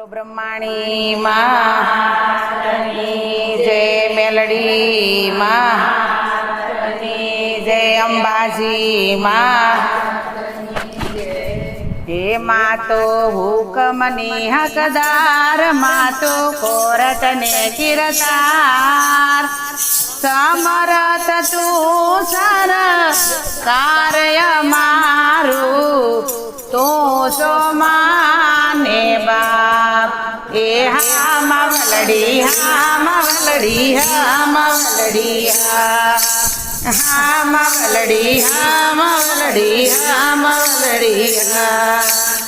બોલો બ્રહ્માણી માની જય, મેલડી માની જય, અંબાજી હે માં તો હુકમની હકદાર, માં તો કોરટ ને કિરતાર, સમરથ તું સર કાર્ય મારું, તો સો માને બાપ એ હા મવલડી, હા મવલડી, હા મવલડી, હા મવલડી, હા મવલડી, હા મવલડી,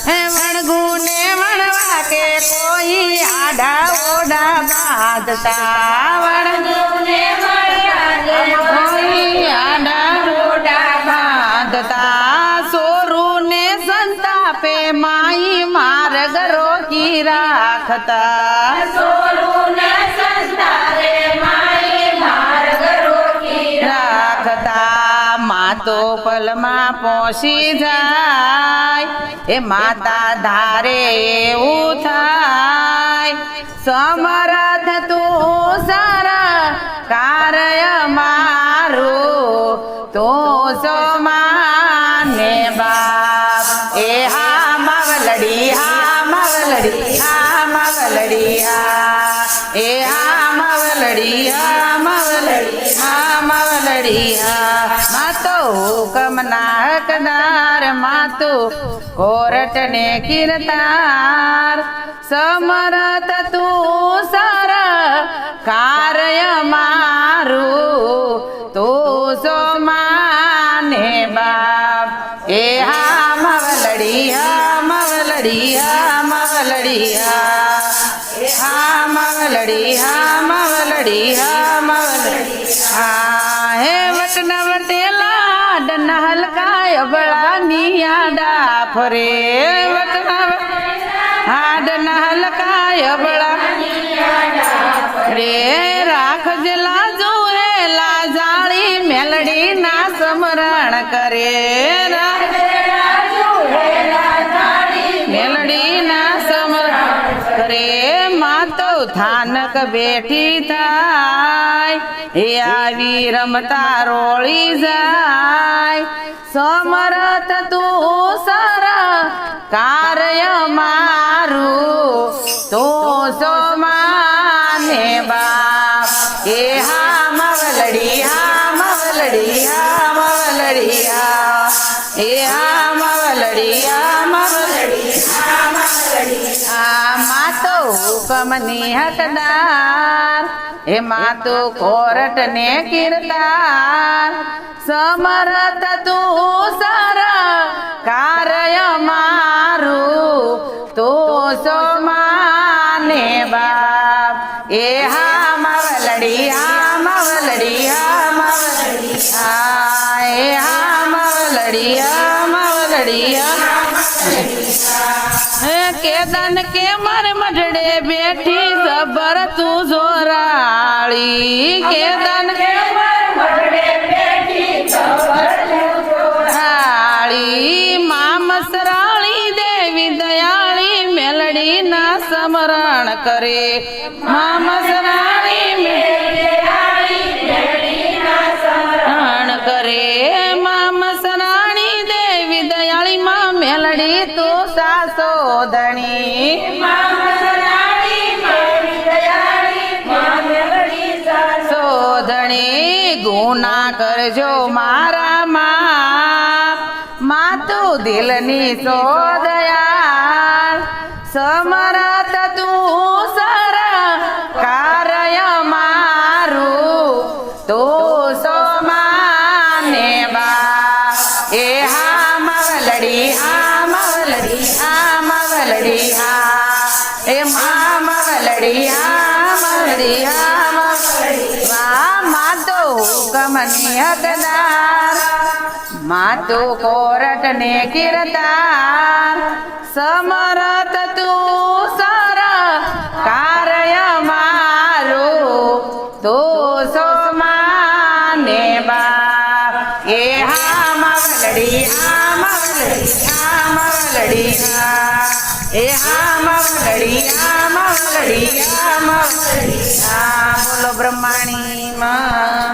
હે વણગુને વણવા કે કોઈ આડા ઓડા બાંધતા, વણગુને વણવા કે કોઈ આડા ઓડા બાંધતા, સોરુને સંતાપે માઈ માર્ગ રોકી રાખતા, સોરુને સંતાપે માઈ માર્ગ રોકી રાખતા, માં તો પલમાં પહોંચી જાય, એ માતા ધારે એવું થાય, સમરથ તું સર કાર્ય મારું, તો સો માને બાપ એ હા મવલડી, હા મવલડી, હા મવલડી, એ હા મવલડી, હા મવલડી, હા મવલડી, માં તો હુકમના હકદાર, માં તો કોરટ ને કિરતાર, સમરથ તું સર કાર્ય મારું, તો સો માને બાપ એ હા મવલડી, હા મવલડી, હા મવલડી, હા મવલડી, હા મવલડી, હા મવલડી, હે વટના વટેલા ડના હલકાય અબળાની આડા ફરે, વટના હાડના હલકાય અબળા રે, રાખજે લાજુ હે લાજાળી મેલડી ના સમરણ કરે, મેલડી ના સમરણ કરે, માં તો થાનક બેઠી થાય, એ આવી રમતા રોળી જાય, સમરથ તું સર કાર્ય મારું, તો સો માને બાપ એ હા મવલડી, હા મવલડી, હા મવલડી, એ હા મવલડી, હા મવલડી, હા મવલડી, માં તો હુકમની હકદાર, એ માં તો કોરટ ને કિરતાર, સમરથ તું સર કાર્ય મારું, તો સો માને બાપ એ હા મવલડી, હા મવલડી, હા મવલડી, એ હા મવલડી, હા મવલડી, કેદન કે મર મઢડે બેઠી સબર તું જોરાળી, કેદન કે મર મઢડે બેઠી સબર તું જોરાળી, માં મસરાળી દેવી દયાળી મેલડી ના સમરણ કરે, માં મસરાળી મેલડી ના સમરણ કરે, માં મસરાળી દેવી દયાળી માં મેલડી તું સાસો ધણી, માં મસરાળી દેવી દયાળી માં મેલડી સાસો ધણી, ગુના કરજો મારા માં તું દિલની સોદયાળ, સમરથ તું સર કાર્ય મારું, તો સો માને બાપ એ હા મવલડી, હા મવલડી, હા મવલડી, એ માં મવલડી, હા મવલડી, હા મવલડી, માં તો હુકમની હકદાર, માં તો કોરટ ને કિરતાર, સમરથ તું સર કાર્ય મારું, તો સો માને બાપ એ હા મવલડી, હા મવલડી, હા મવલડી, એ હા મવલડી, વલડિયા બોલો બ્રહ્માણી માં